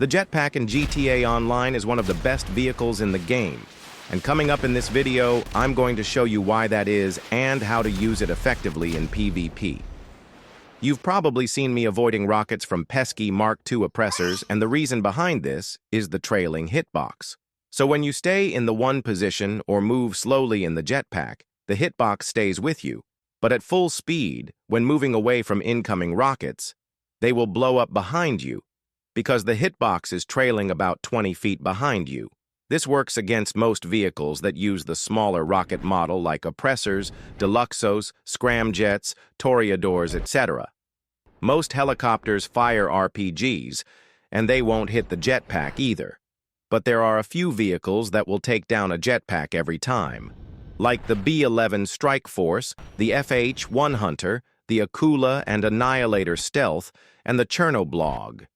The Jetpack in GTA Online is one of the best vehicles in the game, and coming up in this video, I'm going to show you why that is and how to use it effectively in PvP. You've probably seen me avoiding rockets from pesky Mk2 oppressors, and the reason behind this is the trailing hitbox. So when you stay in the one position or move slowly in the jetpack, the hitbox stays with you, but at full speed, when moving away from incoming rockets, they will blow up behind you, because the hitbox is trailing about 20 feet behind you. This works against most vehicles that use the smaller rocket model like oppressors, deluxos, scramjets, toreadors, etc. Most helicopters fire RPGs, and they won't hit the jetpack either. But there are a few vehicles that will take down a jetpack every time, like the B-11 Strike Force, the FH-1 Hunter, the Akula and Annihilator Stealth, and the Chernoblog.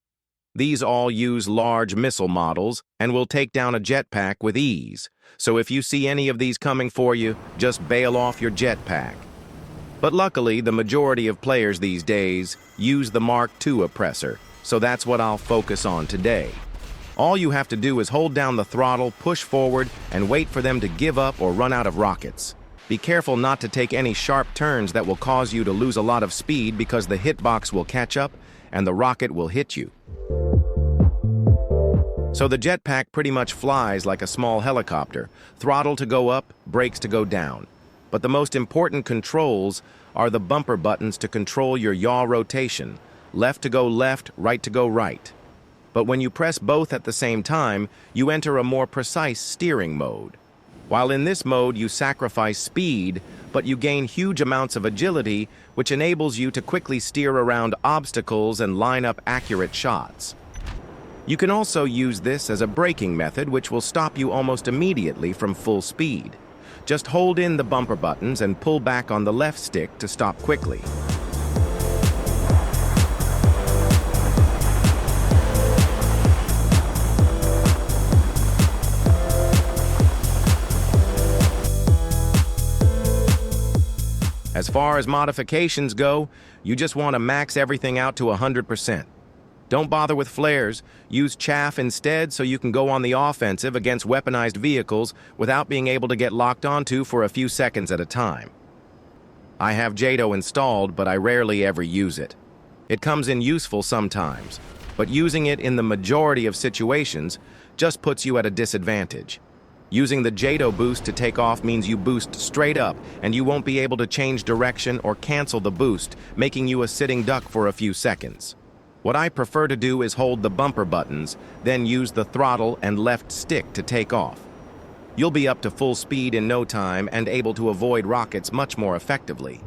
These all use large missile models and will take down a jetpack with ease, so if you see any of these coming for you, just bail off your jetpack. But luckily, the majority of players these days use the Mk2 oppressor, so that's what I'll focus on today. All you have to do is hold down the throttle, push forward, and wait for them to give up or run out of rockets. Be careful not to take any sharp turns that will cause you to lose a lot of speed because the hitbox will catch up and the rocket will hit you. So the jetpack pretty much flies like a small helicopter, throttle to go up, brakes to go down. But the most important controls are the bumper buttons to control your yaw rotation, left to go left, right to go right. But when you press both at the same time, you enter a more precise steering mode. While in this mode you sacrifice speed, but you gain huge amounts of agility, which enables you to quickly steer around obstacles and line up accurate shots. You can also use this as a braking method, which will stop you almost immediately from full speed. Just hold in the bumper buttons and pull back on the left stick to stop quickly. As far as modifications go, you just want to max everything out to 100%. Don't bother with flares, use chaff instead so you can go on the offensive against weaponized vehicles without being able to get locked onto for a few seconds at a time. I have Jato installed, but I rarely ever use it. It comes in useful sometimes, but using it in the majority of situations just puts you at a disadvantage. Using the Jato boost to take off means you boost straight up and you won't be able to change direction or cancel the boost, making you a sitting duck for a few seconds. What I prefer to do is hold the bumper buttons, then use the throttle and left stick to take off. You'll be up to full speed in no time and able to avoid rockets much more effectively.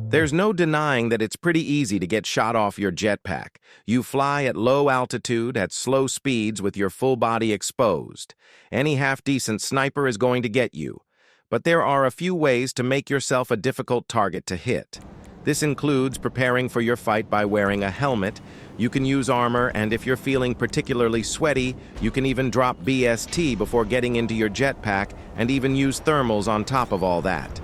There's no denying that it's pretty easy to get shot off your jetpack. You fly at low altitude, at slow speeds with your full body exposed. Any half-decent sniper is going to get you. But there are a few ways to make yourself a difficult target to hit. This includes preparing for your fight by wearing a helmet. You can use armor, and if you're feeling particularly sweaty, you can even drop BST before getting into your jetpack and even use thermals on top of all that.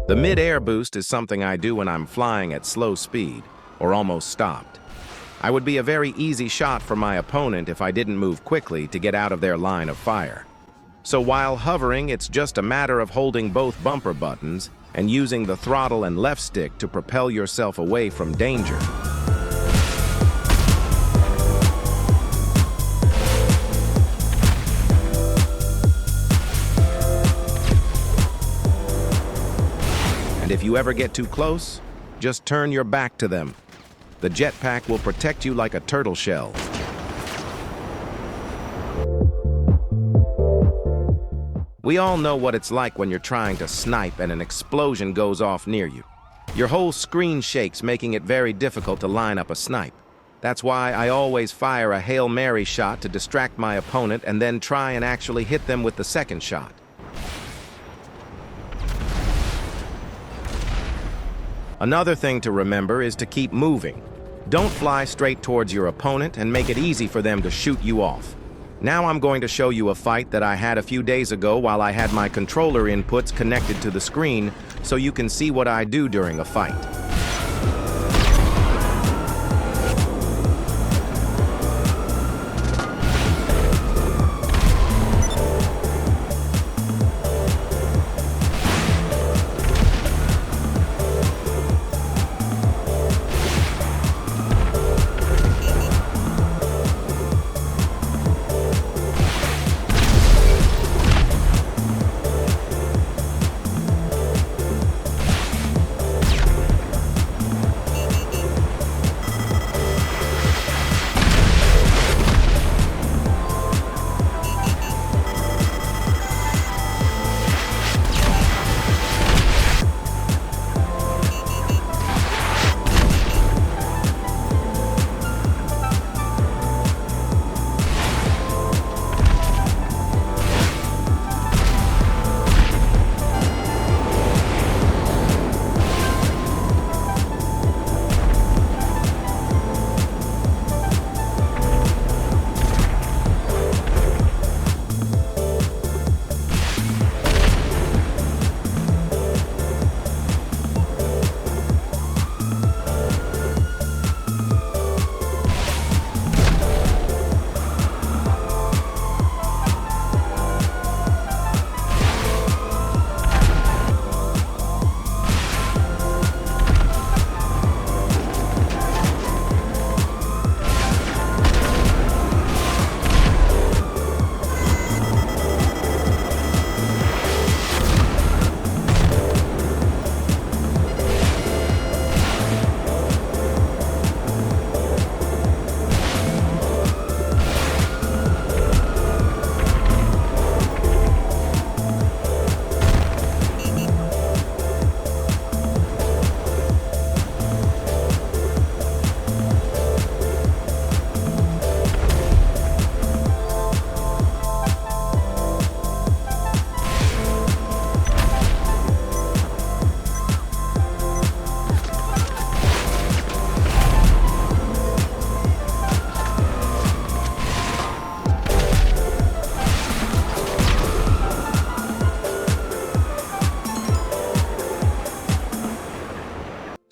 The mid-air boost is something I do when I'm flying at slow speed, or almost stopped. I would be a very easy shot for my opponent if I didn't move quickly to get out of their line of fire. So while hovering, it's just a matter of holding both bumper buttons and using the throttle and left stick to propel yourself away from danger. And if you ever get too close, just turn your back to them. The jetpack will protect you like a turtle shell. We all know what it's like when you're trying to snipe and an explosion goes off near you. Your whole screen shakes, making it very difficult to line up a snipe. That's why I always fire a Hail Mary shot to distract my opponent and then try and actually hit them with the second shot. Another thing to remember is to keep moving. Don't fly straight towards your opponent and make it easy for them to shoot you off. Now I'm going to show you a fight that I had a few days ago while I had my controller inputs connected to the screen so you can see what I do during a fight.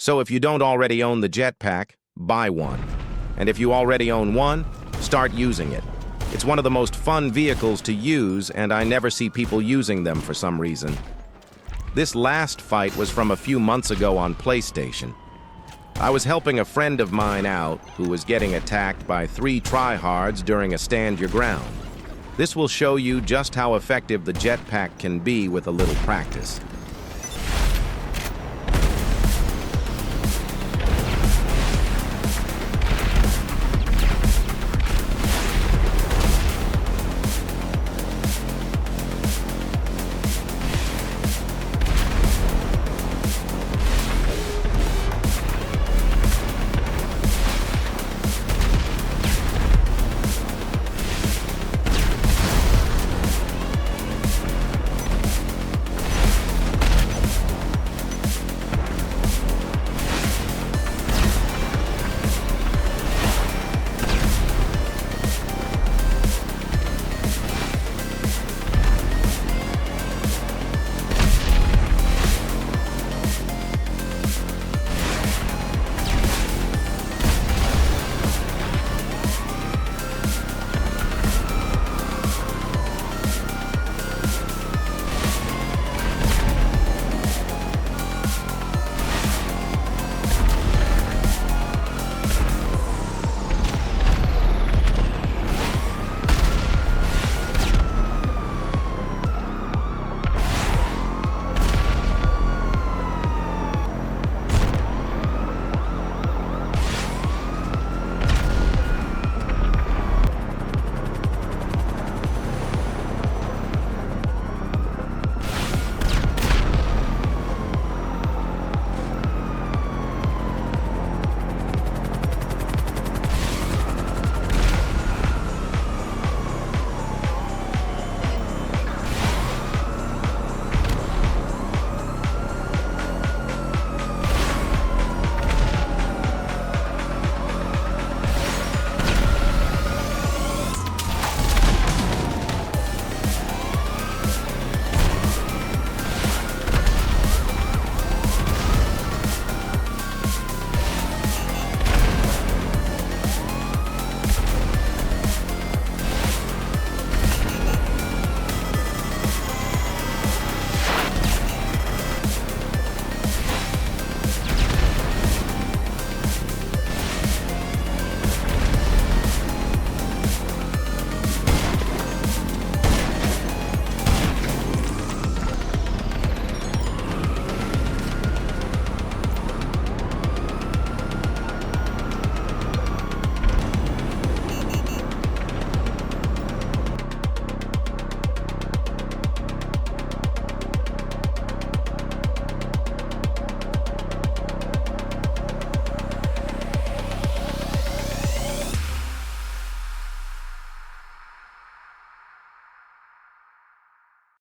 So if you don't already own the jetpack, buy one. And if you already own one, start using it. It's one of the most fun vehicles to use, and I never see people using them for some reason. This last fight was from a few months ago on PlayStation. I was helping a friend of mine out who was getting attacked by 3 tryhards during a stand your ground. This will show you just how effective the jetpack can be with a little practice.